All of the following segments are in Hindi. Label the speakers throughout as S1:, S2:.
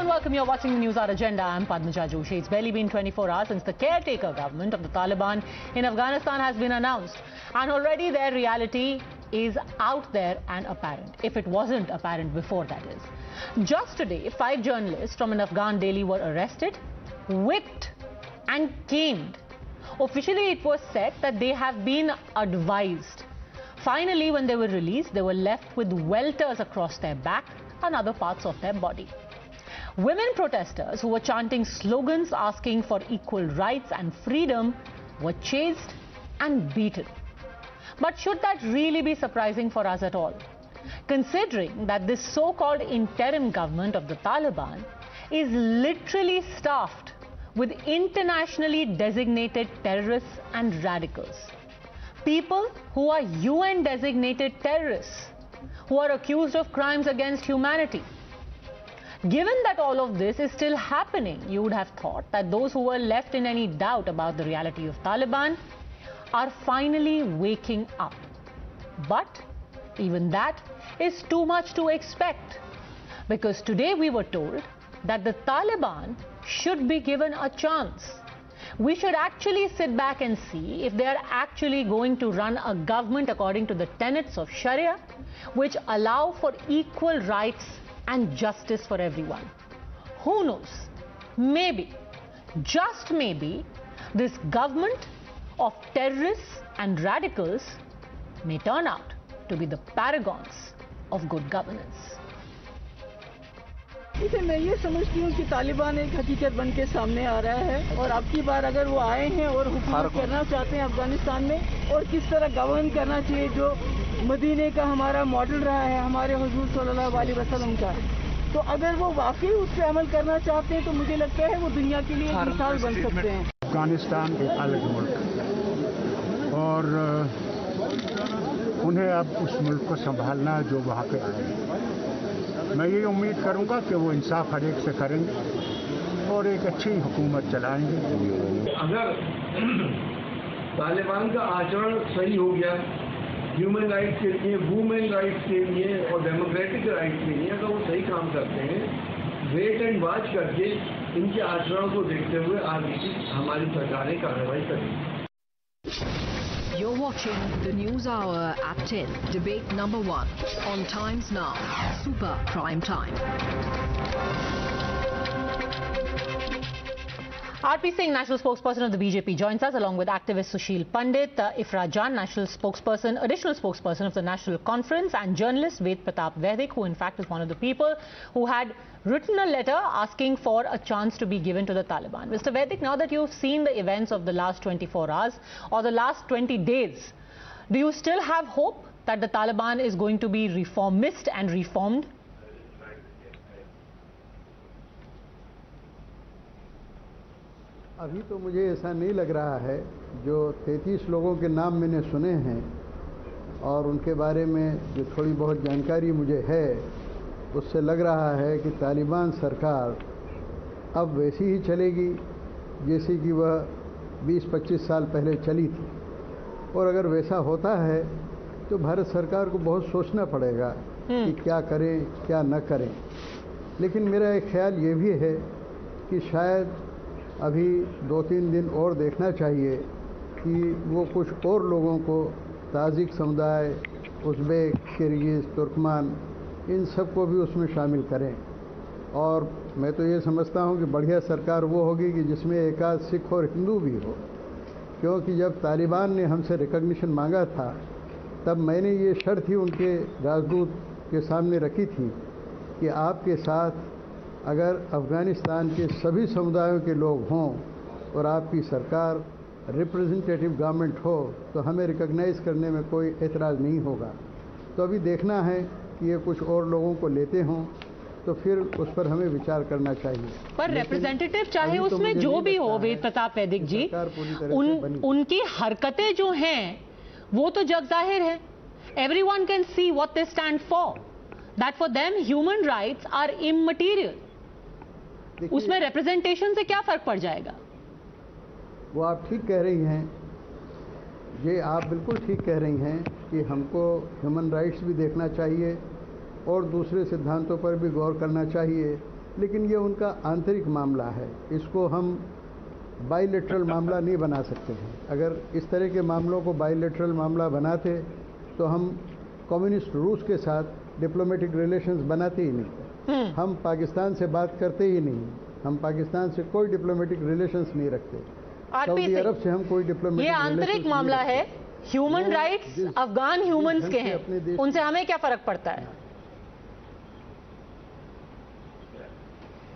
S1: and welcome. You're watching the News Hour Agenda. I'm Padmaja Joshi. It's barely been 24 hours since the caretaker government of the Taliban in Afghanistan has been announced. And already their reality is out there and apparent, if it wasn't apparent before, that is. Just today, 5 journalists from an Afghan daily were arrested, whipped and caned. Officially, it was said that they have been advised. Finally, when they were released, they were left with welters across their back and other parts of their body. Women protesters who were chanting slogans asking for equal rights and freedom were chased and beaten. But should that really be surprising for us at all? Considering that this so-called interim government of the Taliban is literally staffed with internationally designated terrorists and radicals. People who are UN designated terrorists, who are accused of crimes against humanity. Given that all of this is still happening, you would have thought that those who were left in any doubt about the reality of Taliban are finally waking up. But even that is too much to expect, because today we were told that the Taliban should be given a chance. We should actually sit back and see if they are actually going to run a government according to the tenets of Sharia, which allow for equal rights and justice for everyone. Who knows? Maybe, just maybe, this government of terrorists and radicals may turn out to be the paragons of good governance.
S2: इसे मैं ये समझती हूँ कि तालिबान एक हकीकत बन के सामने आ रहा है और अब की बार अगर वो आए हैं और हुकूमत करना चाहते हैं अफगानिस्तान में और किस तरह गवर्न करना चाहिए, जो मदीने का हमारा मॉडल रहा है हमारे हुजूर सल्लल्लाहु अलैहि वसल्लम का, तो अगर वो वाकई उस पर अमल करना चाहते हैं तो मुझे लगता है वो दुनिया के लिए एक मिसाल बन सकते हैं।
S3: अफगानिस्तान एक अलग मुल्क और उन्हें अब उस मुल्क को संभालना जो वहाँ पे आए। मैं ये उम्मीद करूंगा कि वो इंसाफ हर एक से करेंगे और एक अच्छी हुकूमत चलाएंगे।
S4: अगर तालिबान का आचरण सही हो गया ह्यूमन राइट्स के लिए, वुमेन राइट्स के लिए और डेमोक्रेटिक राइट्स के लिए, अगर वो सही काम करते हैं, वेट एंड वॉच करके इनके आचरण को देखते हुए आगे की हमारी सरकारें कार्रवाई करेंगी।
S5: You're watching the News Hour at 10, debate number 1 on Times Now, Super Prime Time.
S1: R.P. Singh, national spokesperson of the BJP, joins us along with activist Sushil Pandit, Ifra Jan, national spokesperson, additional spokesperson of the National Conference, and journalist Ved Pratap Vaidik, who in fact is one of the people who had written a letter asking for a chance to be given to the Taliban. Mr. Vaidik, now that you've seen the events of the last 24 hours or the last 20 days, do you still have hope that the Taliban is going to be reformist and reformed?
S6: अभी तो मुझे ऐसा नहीं लग रहा है। जो 33 लोगों के नाम मैंने सुने हैं और उनके बारे में जो थोड़ी बहुत जानकारी मुझे है, उससे लग रहा है कि तालिबान सरकार अब वैसी ही चलेगी जैसी कि वह 20-25 साल पहले चली थी। और अगर वैसा होता है तो भारत सरकार को बहुत सोचना पड़ेगा कि क्या करें क्या न करें। लेकिन मेरा एक ख्याल ये भी है कि शायद अभी 2-3 दिन और देखना चाहिए कि वो कुछ और लोगों को, ताजिक समुदाय, उज़्बेक, किर्गिज़, तुर्कमान, इन सब को भी उसमें शामिल करें। और मैं तो ये समझता हूँ कि बढ़िया सरकार वो होगी कि जिसमें एक आध सिख और हिंदू भी हो, क्योंकि जब तालिबान ने हमसे रिकॉग्निशन मांगा था तब मैंने ये शर्त ही उनके राजदूत के सामने रखी थी कि आपके साथ अगर अफ़गानिस्तान के सभी समुदायों के लोग हों और आपकी सरकार रिप्रेजेंटेटिव गवर्नमेंट हो तो हमें रिकॉग्नाइज़ करने में कोई एतराज़ नहीं होगा। तो अभी देखना है कि ये कुछ और लोगों को लेते हों तो फिर उस पर हमें विचार करना चाहिए।
S1: पर रिप्रेजेंटेटिव चाहे उसमें जो भी हो, वेद प्रताप वैदिक जी, उनकी हरकतें जो हैं वो तो जग जाहिर है। Everyone can see what they stand for, that for them human rights are immaterial. उसमें रिप्रेजेंटेशन से क्या फर्क पड़ जाएगा?
S6: वो आप ठीक कह रही हैं, ये आप बिल्कुल ठीक कह रही हैं कि हमको ह्यूमन राइट्स भी देखना चाहिए और दूसरे सिद्धांतों पर भी गौर करना चाहिए। लेकिन ये उनका आंतरिक मामला है, इसको हम बाइलेटरल मामला नहीं बना सकते हैं। अगर इस तरह के मामलों को बाइलेटरल मामला बनाते तो हम कम्युनिस्ट रूस के साथ डिप्लोमेटिक रिलेशंस बनाते ही नहीं, हम पाकिस्तान से बात करते ही नहीं, हम पाकिस्तान से कोई डिप्लोमेटिक रिलेशंस नहीं रखते, सऊदी अरब से हम कोई डिप्लोमेटिक।
S1: ये आंतरिक मामला है, ह्यूमन राइट्स अफगान ह्यूमंस के हैं, उनसे हमें क्या फर्क पड़ता है?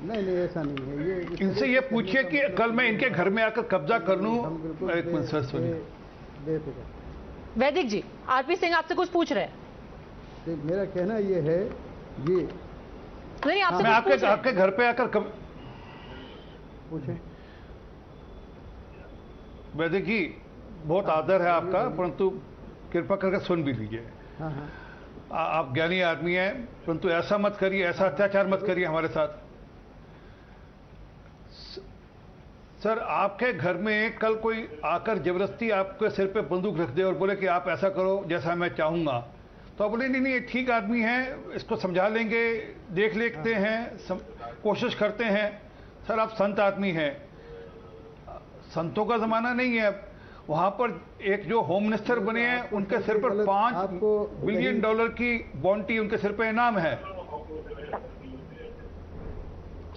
S6: नहीं, ऐसा नहीं है। ये
S7: इनसे ये पूछिए कि कल मैं इनके घर में आकर कब्जा कर लूं। एक मिनट सर सुनिए।
S1: वैदिक जी, आरपी सिंह आपसे कुछ पूछ रहे हैं।
S6: मेरा कहना ये है, ये
S1: नहीं, आपसे
S7: मैं आपके घर पे आकर
S6: पूछे।
S7: वैदिक जी, बहुत आदर है आपका, परंतु कृपा करके सुन भी लीजिए।
S6: हाँ।
S7: आप ज्ञानी आदमी हैं, परंतु ऐसा मत करिए, ऐसा अत्याचार मत करिए हमारे साथ। सर, आपके घर में कल कोई आकर जबरदस्ती आपके सिर पे बंदूक रख दे और बोले कि आप ऐसा करो जैसा मैं चाहूंगा, तो आप बोले नहीं, ये ठीक आदमी है, इसको समझा लेंगे, देख लेते हैं, कोशिश करते हैं। सर, आप संत आदमी हैं, संतों का जमाना नहीं है। वहां पर एक जो होम मिनिस्टर बने हैं, उनके सिर पर $5 बिलियन की बाउंटी उनके सिर पर इनाम है।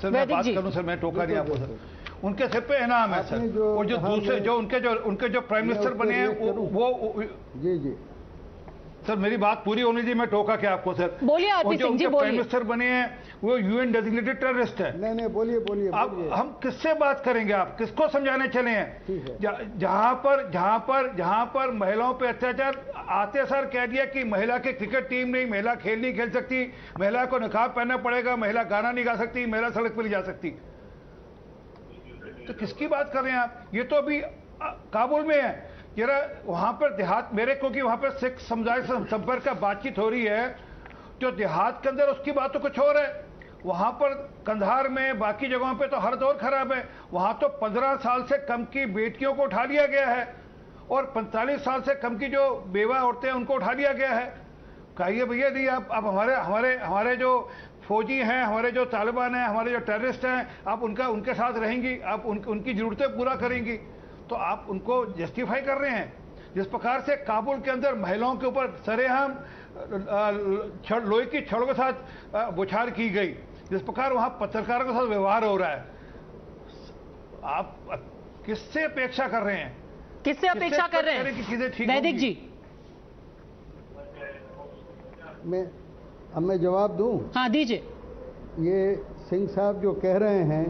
S7: सर, मैं बात करूं सर, मैं टोका नहीं आपको सर, उनके सिर पे इनाम है सर। और जो दूसरे उनके जो प्राइम मिनिस्टर बने हैं वो
S6: जी
S7: सर, मेरी बात पूरी होनी चाहिए, मैं टोका क्या आपको सर?
S1: बोलिए आरपी सिंह जी, बोलिए।
S7: प्राइम मिनिस्टर बने हैं वो यूएन डेजिग्नेटेड टेररिस्ट है।
S6: नहीं, बोलिए।
S7: अब हम किससे बात करेंगे? आप किसको समझाने चले हैं? जहां पर महिलाओं पे अत्याचार आते सर कह दिया कि महिला की क्रिकेट टीम नहीं, महिला खेल नहीं खेल सकती, महिला को निकाब पहनना पड़ेगा, महिला गाना नहीं गा सकती, महिला सड़क पर नहीं जा सकती। तो किसकी बात कर रहे हैं आप? ये तो अभी काबुल में है। जरा वहां पर देहात, मेरे को कि वहां पर सिख समुदाय से संपर्क का बातचीत हो रही है, जो देहात के अंदर उसकी बात तो कुछ और है। वहां पर कंधार में, बाकी जगहों पे तो हर दौर खराब है। वहां तो 15 साल से कम की बेटियों को उठा लिया गया है और 45 साल से कम की जो बेवा औरतें हैं उनको उठा लिया गया है। कहिए भैया, नहीं आप हमारे जो फौजी हैं, हमारे जो तालिबान हैं, हमारे जो टेररिस्ट हैं, आप उनके साथ रहेंगी, आप उनकी जरूरतें पूरा करेंगी, तो आप उनको जस्टिफाई कर रहे हैं। जिस प्रकार से काबुल के अंदर महिलाओं के ऊपर सरेआम लोहे की छड़ों के साथ बौछार की गई, जिस प्रकार वहां पत्रकारों के साथ व्यवहार हो रहा है, आप किससे अपेक्षा कर रहे हैं?
S1: किससे अपेक्षा कर रहे हैं
S7: कि चीजें ठीक
S1: वैदिक जी?
S6: मैं जवाब दूं?
S1: हाँ, दीजिए।
S6: ये सिंह साहब जो कह रहे हैं,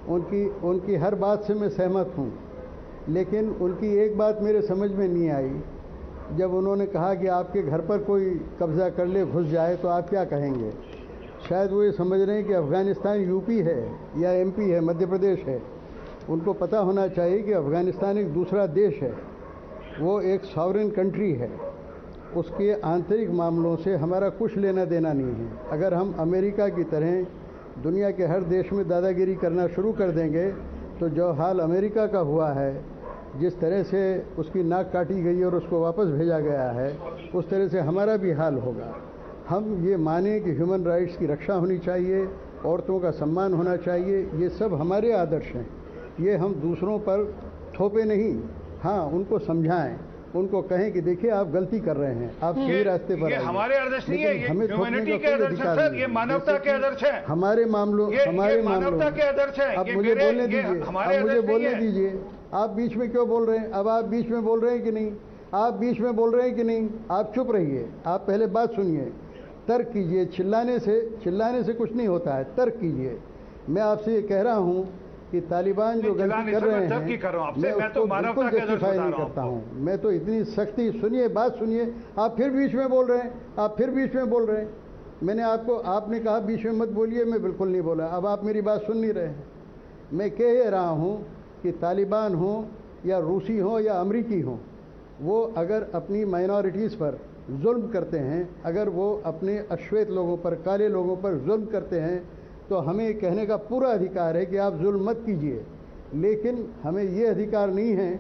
S6: उनकी हर बात से मैं सहमत हूं, लेकिन उनकी एक बात मेरे समझ में नहीं आई। जब उन्होंने कहा कि आपके घर पर कोई कब्जा कर ले, घुस जाए, तो आप क्या कहेंगे? शायद वो ये समझ रहे हैं कि अफ़गानिस्तान यूपी है या एमपी है, मध्य प्रदेश है। उनको पता होना चाहिए कि अफ़गानिस्तान एक दूसरा देश है, वो एक सॉवरेन कंट्री है, उसके आंतरिक मामलों से हमारा कुछ लेना देना नहीं है। अगर हम अमेरिका की तरह दुनिया के हर देश में दादागिरी करना शुरू कर देंगे, तो जो हाल अमेरिका का हुआ है, जिस तरह से उसकी नाक काटी गई और उसको वापस भेजा गया है, उस तरह से हमारा भी हाल होगा। हम ये माने कि ह्यूमन राइट्स की रक्षा होनी चाहिए, औरतों का सम्मान होना चाहिए, ये सब हमारे आदर्श हैं। ये हम दूसरों पर थोपे नहीं, हाँ उनको समझाएं, उनको कहें कि देखिए आप गलती कर रहे हैं, आप सही रास्ते पर आइए।
S7: हमारे आदर्श नहीं है, ये ह्यूमैनिटी के आदर्श हैं सर, ये मानवता के आदर्श हैं।
S6: हमारे मामलों
S7: मानवता के आदर्श हैं।
S6: अब मुझे बोलने दीजिए, आप बीच में क्यों बोल रहे हैं? अब आप बीच में बोल रहे हैं कि नहीं? आप बीच में बोल रहे हैं कि नहीं? आप चुप रहिए, आप पहले बात सुनिए, तर्क कीजिए। चिल्लाने से कुछ नहीं होता है, तर्क कीजिए। मैं आपसे ये कह रहा हूँ कि तालिबान जो गलती कर रहे हैं, मैं तो बिल्कुल जस्टिफाई नहीं करता हूँ। मैं तो इतनी सख्ती, सुनिए, बात सुनिए, आप फिर बीच में बोल रहे हैं, मैंने आपने कहा बीच में मत बोलिए, मैं बिल्कुल नहीं बोला। अब आप मेरी बात सुन नहीं रहे हैं। मैं कह ये रहा हूँ कि तालिबान हो या रूसी हो या अमरीकी हो, वो अगर अपनी माइनॉरिटीज़ पर जुल्म करते हैं, अगर वो अपने अश्वेत लोगों पर, काले लोगों पर जुल्म करते हैं, तो हमें कहने का पूरा अधिकार है कि आप जुल्म मत कीजिए। लेकिन हमें ये अधिकार नहीं है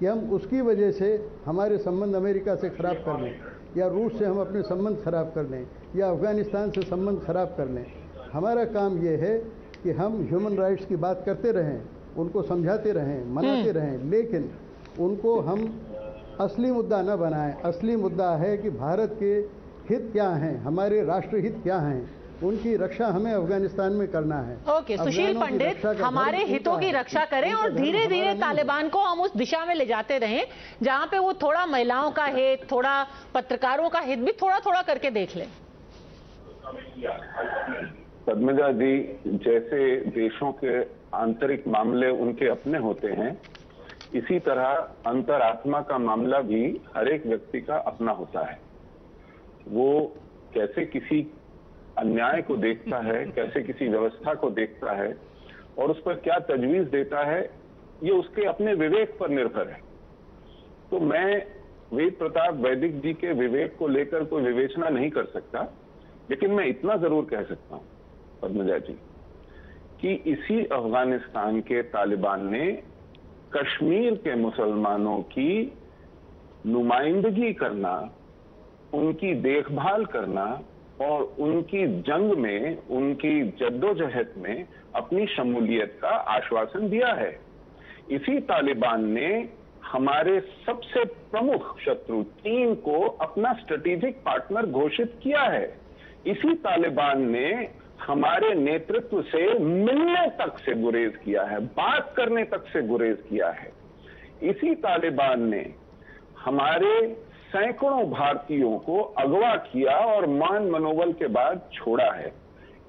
S6: कि हम उसकी वजह से हमारे संबंध अमेरिका से ख़राब कर लें, या रूस से हम अपने संबंध ख़राब कर लें, या अफ़गानिस्तान से संबंध ख़राब कर लें। हमारा काम ये है कि हम ह्यूमन राइट्स की बात करते रहें, उनको समझाते रहें, मनाते रहें, लेकिन उनको हम असली मुद्दा न बनाएं। असली मुद्दा है कि भारत के हित क्या हैं, हमारे राष्ट्र हित क्या हैं, उनकी रक्षा हमें अफगानिस्तान में करना है।
S1: ओके, सुशील पंडित, हमारे हितों की रक्षा करें और धीरे धीरे तालिबान को हम उस दिशा में ले जाते रहें जहां पे वो थोड़ा महिलाओं का हित, थोड़ा पत्रकारों का हित भी थोड़ा थोड़ा करके देख लें।
S8: पद्मजा जी, जैसे देशों के आंतरिक मामले उनके अपने होते हैं, इसी तरह अंतरात्मा का मामला भी हर एक व्यक्ति का अपना होता है। वो कैसे किसी अन्याय को देखता है, कैसे किसी व्यवस्था को देखता है और उस पर क्या तजवीज देता है, ये उसके अपने विवेक पर निर्भर है। तो मैं वेद प्रताप वैदिक जी के विवेक को लेकर कोई विवेचना नहीं कर सकता, लेकिन मैं इतना जरूर कह सकता हूं पद्मजा जी कि इसी अफगानिस्तान के तालिबान ने कश्मीर के मुसलमानों की नुमाइंदगी करना, उनकी देखभाल करना और उनकी जंग में, उनकी जद्दोजहद में अपनी शमूलियत का आश्वासन दिया है। इसी तालिबान ने हमारे सबसे प्रमुख शत्रु चीन को अपना स्ट्रेटेजिक पार्टनर घोषित किया है। इसी तालिबान ने हमारे नेतृत्व से मिलने तक से गुरेज किया है, बात करने तक से गुरेज किया है। इसी तालिबान ने हमारे सैकड़ों भारतीयों को अगवा किया और मान मनोबल के बाद छोड़ा है।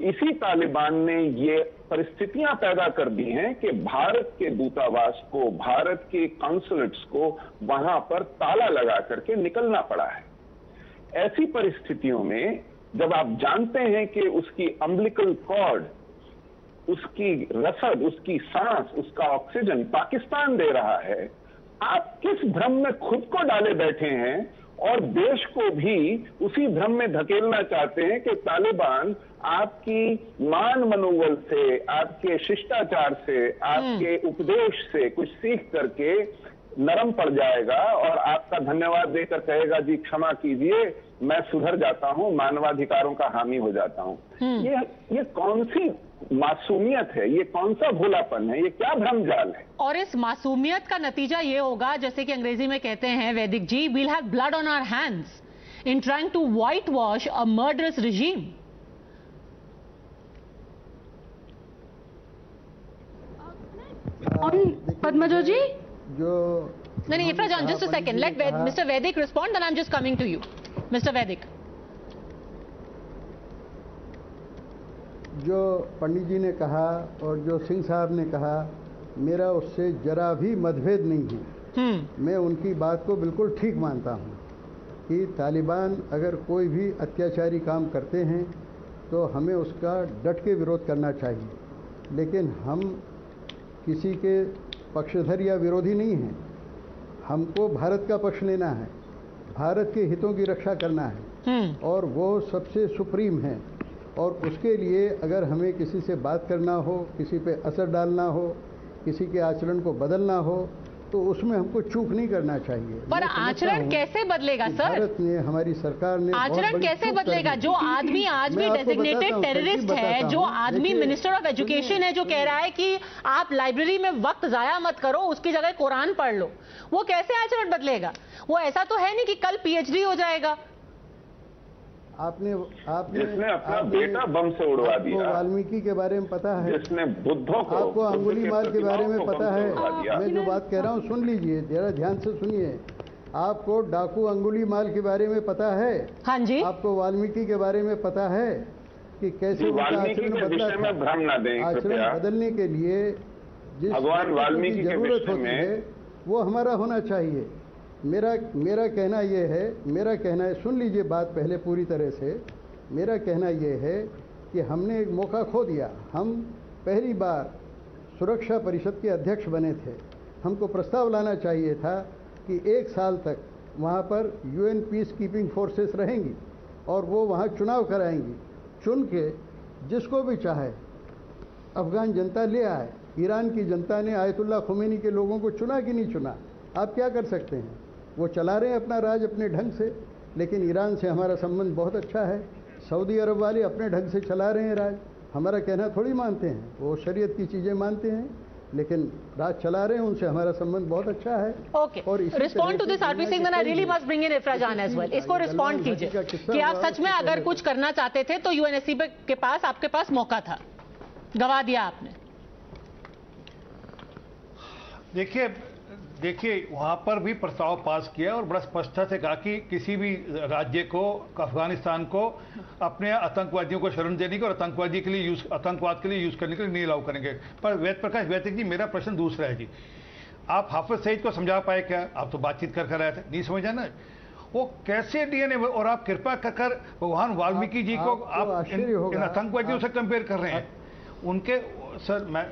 S8: इसी तालिबान ने ये परिस्थितियां पैदा कर दी हैं कि भारत के दूतावास को, भारत के कॉन्सुलेट्स को वहां पर ताला लगा करके निकलना पड़ा है। ऐसी परिस्थितियों में जब आप जानते हैं कि उसकी अम्बिलिकल कॉर्ड, उसकी रसद, उसकी सांस, उसका ऑक्सीजन पाकिस्तान दे रहा है, आप किस भ्रम में खुद को डाले बैठे हैं और देश को भी उसी भ्रम में धकेलना चाहते हैं कि तालिबान आपकी मान मनोबल से, आपके शिष्टाचार से, आपके उपदेश से कुछ सीख करके नरम पड़ जाएगा और आपका धन्यवाद देकर कहेगा जी क्षमा कीजिए, मैं सुधर जाता हूं, मानवाधिकारों का हामी हो जाता हूं। ये कौन सी मासूमियत है, ये कौन सा भोलापन है, ये क्या भ्रमजाल है?
S1: और इस मासूमियत का नतीजा ये होगा, जैसे कि अंग्रेजी में कहते हैं वैदिक जी, we'll have blood on our hands in trying to whitewash a murderous regime.
S9: Padmaja जी,
S6: जो
S1: नहीं, Ifrah, just a second. Let Mr. Vedic respond, then I'm just coming to you. Mr. Vedic.
S6: जो पंडित जी ने कहा और जो सिंह साहब ने कहा, मेरा उससे जरा भी मतभेद नहीं है। मैं उनकी बात को बिल्कुल ठीक मानता हूँ कि तालिबान अगर कोई भी अत्याचारी काम करते हैं तो हमें उसका डट के विरोध करना चाहिए, लेकिन हम किसी के पक्षधर या विरोधी नहीं हैं। हमको भारत का पक्ष लेना है, भारत के हितों की रक्षा करना है और वो सबसे सुप्रीम है। और उसके लिए अगर हमें किसी से बात करना हो, किसी पे असर डालना हो, किसी के आचरण को बदलना हो, तो उसमें हमको चूक नहीं करना चाहिए।
S1: पर आचरण कैसे बदलेगा सर?
S6: भारत ने, हमारी सरकार ने
S1: आचरण कैसे बदलेगा? जो आदमी आज भी डेजिग्नेटेड टेररिस्ट है, जो आदमी मिनिस्टर ऑफ एजुकेशन है, जो कह रहा है कि आप लाइब्रेरी में वक्त जाया मत करो, उसकी जगह कुरान पढ़ लो, वो कैसे आचरण बदलेगा? वो ऐसा तो है नहीं कि कल पीएचडी हो जाएगा।
S6: आपने
S8: जिसने अपना बेटा बम से उड़वा दिया,
S6: वाल्मीकि के बारे में पता है,
S8: जिसने बुद्धों को,
S6: आपको अंगुली माल के बारे में पता है। मैं जो बात कह रहा हूँ सुन लीजिए, जरा ध्यान से सुनिए। आपको डाकू अंगुली माल के बारे में पता है?
S1: हाँ जी।
S6: आपको वाल्मीकि के बारे में पता है कि कैसे
S8: आचरण बदला था? भ्रम न दें,
S6: आचरण बदलने के लिए जिस
S8: भगवान वाल्मीकि की
S6: जरूरत होती है वो हमारा होना चाहिए। मेरा कहना ये है, सुन लीजिए बात पहले पूरी तरह से। मेरा कहना ये है कि हमने एक मौका खो दिया। हम पहली बार सुरक्षा परिषद के अध्यक्ष बने थे। हमको प्रस्ताव लाना चाहिए था कि 1 साल तक वहाँ पर यूएन पीस कीपिंग फोर्सेस रहेंगी और वो वहाँ चुनाव कराएंगी। चुन के जिसको भी चाहे अफगान जनता ले आए। ईरान की जनता ने आयतुल्लाह खुमैनी के लोगों को चुना कि नहीं चुना? आप क्या कर सकते हैं? वो चला रहे हैं अपना राज अपने ढंग से, लेकिन ईरान से हमारा संबंध बहुत अच्छा है। सऊदी अरब वाले अपने ढंग से चला रहे हैं राज। हमारा कहना थोड़ी मानते हैं, वो शरीयत की चीज़ें मानते हैं, लेकिन राज चला रहे हैं, उनसे हमारा संबंध बहुत अच्छा है।
S1: Okay, respond to this RP Singh, then I really must bring in Ifra Jan as well. इसको रिस्पॉन्ड कीजिए कि आप सच में अगर कुछ करना चाहते थे तो यूएनएससी के पास आपके पास मौका था, गवा दिया आपने।
S7: देखिए वहां पर भी प्रस्ताव पास किया और बड़ा स्पष्टता से कहा कि किसी भी राज्य को, अफगानिस्तान को अपने आतंकवादियों को शरण देने के और आतंकवाद के लिए यूज करने के लिए नहीं अलाउ करेंगे। पर वेद प्रकाश वैदिक जी, मेरा प्रश्न दूसरा है जी, आप हाफिज सईद को समझा पाए क्या? आप तो बातचीत कर रहे थे, नहीं समझा ना वो कैसे डीएनए, और आप कृपा कर भगवान वाल्मीकि जी को आप इन आतंकवादियों से कंपेयर कर रहे हैं। उनके सर मैं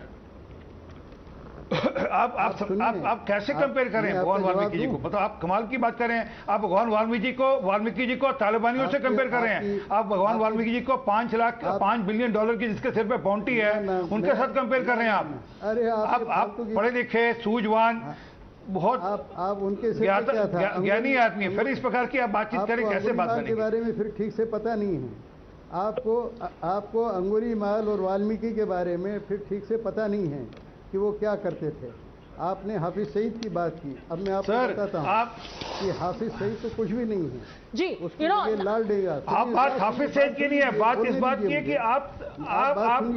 S7: आप कैसे कंपेयर करें भगवान वाल्मीकि जी को? मतलब आप कमाल की बात कर रहे हैं। आप भगवान वाल्मीकि जी को तालिबानियों से कंपेयर कर रहे हैं। आप भगवान वाल्मीकि जी को $5 बिलियन की जिसके सिर पे बाउंटी है उनके साथ कंपेयर कर रहे हैं आप।
S6: अरे
S7: आप पढ़े लिखे, सूझवान, बहुत
S6: आप उनके
S7: ज्ञानी आदमी है, फिर इस प्रकार की आप बातचीत करें, कैसे बात करें?
S6: के बारे में फिर ठीक से पता नहीं है आपको अंगुरी माल और वाल्मीकि के बारे में फिर ठीक से पता नहीं है कि वो क्या करते थे। आपने हाफिज सईद की बात की, अब मैं आपको बताता हूँ कि हाफिज सईद तो कुछ भी नहीं है
S1: जी।
S6: लाल डेगा।
S7: आप बात हाफिज सईद की नहीं है, बात इस बात की है कि आप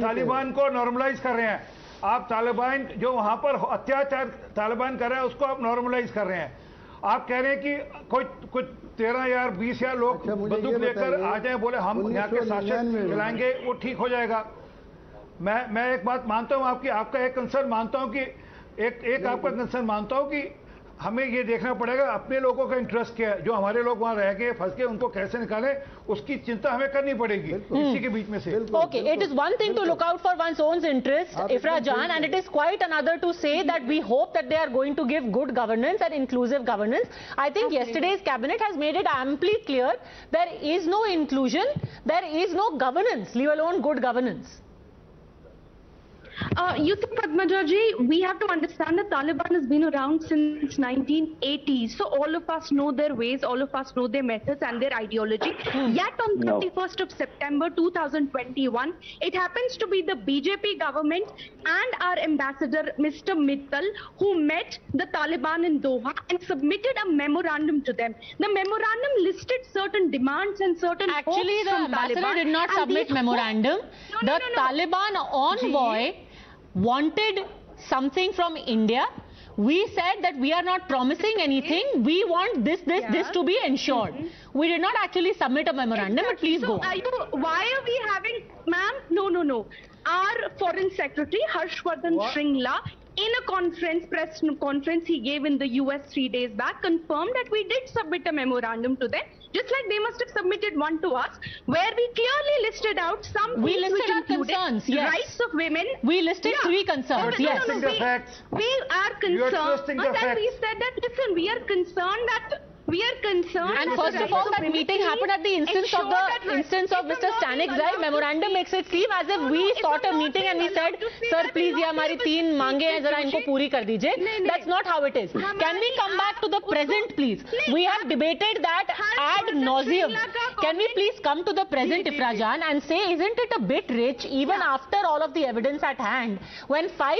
S7: तालिबान को नॉर्मलाइज कर रहे हैं। आप तालिबान जो वहां पर अत्याचार तालिबान कर रहा है उसको आप नॉर्मलाइज कर रहे हैं। आप कह रहे हैं कि कुछ 13 या 20 या लोग बंदूक लेकर आ जाए, बोले हम यहाँ के शासन चलाएंगे, वो ठीक हो जाएगा। मैं एक बात मानता हूं आपका एक कंसर्न मानता हूं कि एक आपका कंसर्न मानता हूं कि हमें ये देखना पड़ेगा अपने लोगों का इंटरेस्ट क्या है, जो हमारे लोग वहां रह गए फंस गए उनको कैसे निकालें, उसकी चिंता हमें करनी पड़ेगी इसी के बीच में से।
S1: Okay, it is one thing to look out for one's own interest, Ifra Jan, and it is quite another to say that we hope that they are going to give good governance and inclusive governance. I think yesterday's cabinet has made it amply clear there is no inclusion, there is no governance, leave alone good governance.
S9: You see, Padmaja ji, we have to understand that Taliban has been around since 1980s. So all of us know their ways, all of us know their methods and their ideology. Yet on 31st of September 2021, it happens to be the BJP government and our ambassador, Mr. Mittal, who met the Taliban in Doha and submitted a memorandum to them. The memorandum listed certain demands and certain
S1: Actually, the ambassador did not submit memorandum. The Taliban envoy wanted something from India. We said that we are not promising anything. We want this to be ensured. We did not actually submit a memorandum, but please go.
S9: Why are we having, ma'am? No. Our Foreign Secretary, Harshvardhan Shringla, in a press conference he gave in the US 3 days back, confirmed that we did submit a memorandum to them, just like they must have submitted one to us, where we clearly listed out some things.
S1: We listed our concerns, yes.
S9: Rights of women.
S1: We listed 3 concerns, yes.
S9: We are concerned, and we said that, listen, we are concerned that
S1: and first of all, that meeting happened at the instance of Mr. Stanek Zai. Memorandum makes it seem as if we sought a meeting and we said, sir, please, ये हमारी 3 मांगे हैं, जरा इनको पूरी कर दीजिए. That's not how it is. Can we come back to the present, please? We have debated that ad nauseum. Can we please come to the present, Ifra Jan, and say, isn't it a bit rich, even after all of the evidence at hand, when 5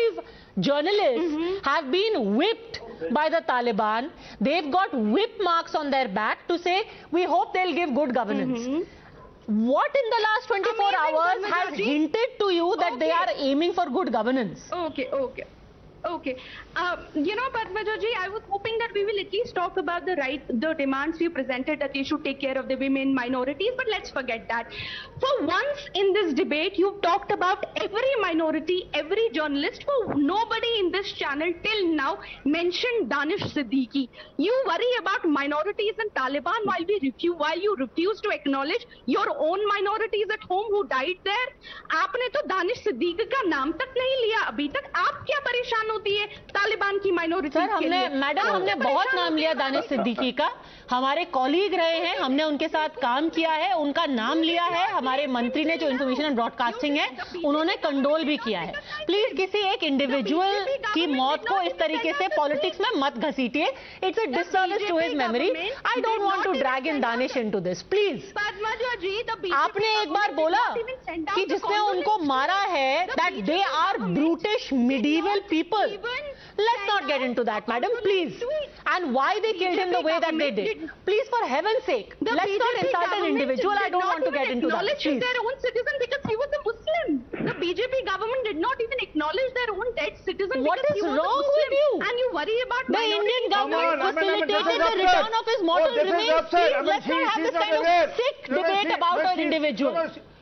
S1: journalists have been whipped by the Taliban, they've got whip marks on their back to say, we hope they'll give good governance. What in the last 24 hours has hinted to you that they are aiming for good governance?
S9: Okay. You know, Padmaja ji, I was hoping that we will at least talk about the demands we presented, that they should take care of the women, minorities, but let's forget that. For once in this debate, you've talked about every minority, every journalist, for nobody in this channel till now mentioned Danish Siddiqui. You worry about minorities and Taliban while you refuse to acknowledge your own minorities at home who died there. आपने तो दानिश सिद्दीकी का नाम तक नहीं लिया अभी तक. आप क्या परेशान होती है तालिबान की माइनॉरिटी के लिए?
S1: मैडम, हमने बहुत नाम लिया दानिश सिद्दीकी का. हमारे कॉलीग रहे हैं, हमने उनके साथ काम किया है, उनका नाम लिया है. हमारे मंत्री ने जो इंफॉर्मेशन एंड ब्रॉडकास्टिंग है उन्होंने कंडोल भी किया है. प्लीज किसी एक इंडिविजुअल की मौत को इस तरीके से पॉलिटिक्स में मत घसीटिए. It's a disservice to his memory. I don't want to drag in Danish into this, please.
S9: Padmaja
S1: आपने एक बार बोला कि जिसने उनको मारा है that they are brutish medieval people. Let's not get into that, madam, please. And why they killed him the way that they did. Please, for heaven's sake, let's not insult an individual. I don't want to get into that. Please.
S9: Their own citizen because he was a Muslim. The BJP government did not even acknowledge their own dead citizen.
S1: What is wrong with you?
S9: And you worry about
S1: the Indian government facilitated the return of his mortal remains. Please, let's not have this kind of sick debate about an individual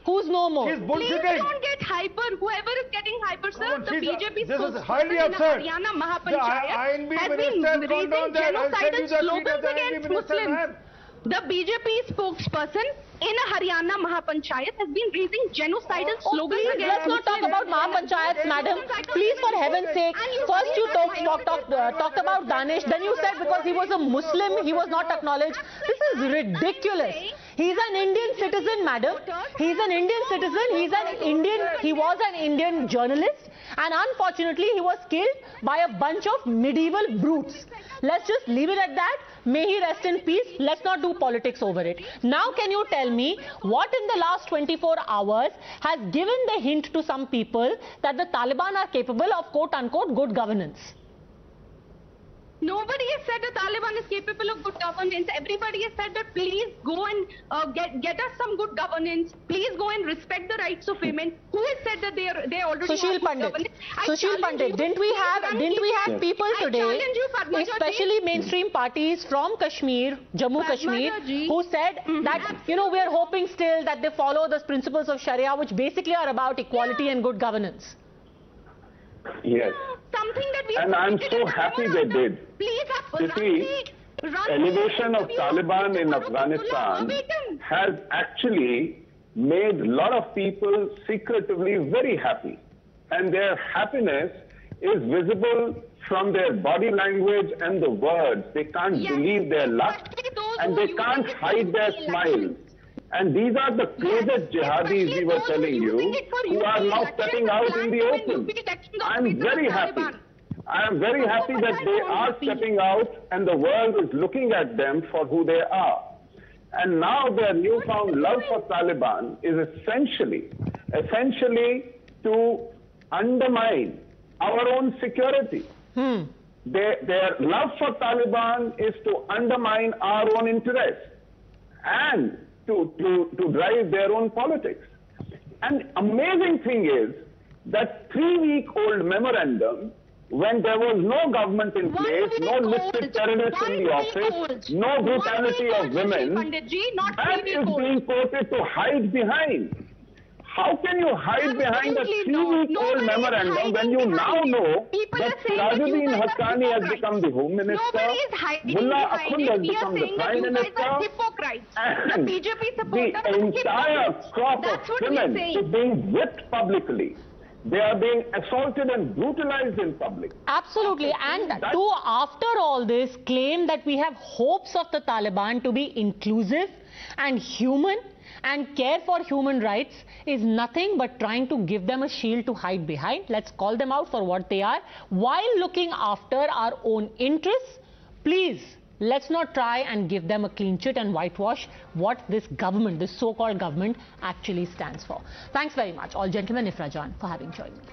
S1: who's no more.
S9: Please don't get hyper. Whoever is getting hyper, sir, the BJP
S7: spokesperson in
S9: Haryana Mahapanchayat has been raising genocidal slogans against Muslims. The BJP spokesperson in a Haryana Mahapanchayat has been raising genocidal slogans against
S1: Let's not talk about Mahapanchayats, madam. Please, for heaven's sake. First you talked about Danish. Then you said because he was a Muslim, he was not acknowledged. This is ridiculous. He's an Indian citizen, madam. He's an Indian citizen. He was an Indian journalist. And unfortunately, he was killed by a bunch of medieval brutes. Let's just leave it at that. May he rest in peace. Let's not do politics over it. Now, can you tell me what in the last 24 hours has given the hint to some people that the Taliban are capable of quote-unquote good governance?
S9: Nobody has said the Taliban is capable of good governance. Everybody has said that please go and get us some good governance. Please go and respect the rights of women. Who has said that they already
S1: Sushil Pandit. Sushil Pandit, didn't we have people today, especially mainstream parties from Kashmir, Jammu Kashmir, who said that we are hoping still that they follow the principles of Sharia, which basically are about equality and good governance.
S8: Yes.
S9: Something that we
S8: and I'm so happy they did.
S9: Please
S8: you see, elevation of Taliban in Afghanistan has actually made a lot of people secretively very happy. And their happiness is visible from their body language and the words. They can't believe their luck and they can't hide their smiles. And these are the closest jihadis we were telling you, who are now stepping out in the open. I'm very happy. I am very happy that they are stepping out and the world is looking at them for who they are. And now their newfound love for Taliban is essentially to undermine our own security. Their love for Taliban is to undermine our own interests and to drive their own politics. And amazing thing is that 3-week-old memorandum, when there was no government in place, no listed terrorists in the office, no brutality of women, that is being quoted to hide behind. How can you hide behind a 3-week-old memorandum when you now know that Tajuddin Haqqani has become the Home Minister, Mullah Akhund has become the Prime Minister, and the entire crop of women is being whipped publicly. They are being assaulted and brutalized in public.
S1: Absolutely. And to, after all this, claim that we have hopes of the Taliban to be inclusive and human and care for human rights is nothing but trying to give them a shield to hide behind. Let's call them out for what they are. While looking after our own interests, please, let's not try and give them a clean chit and whitewash what this government, this so-called government, actually stands for. Thanks very much, all gentlemen, Ifra Jan, for having joined me.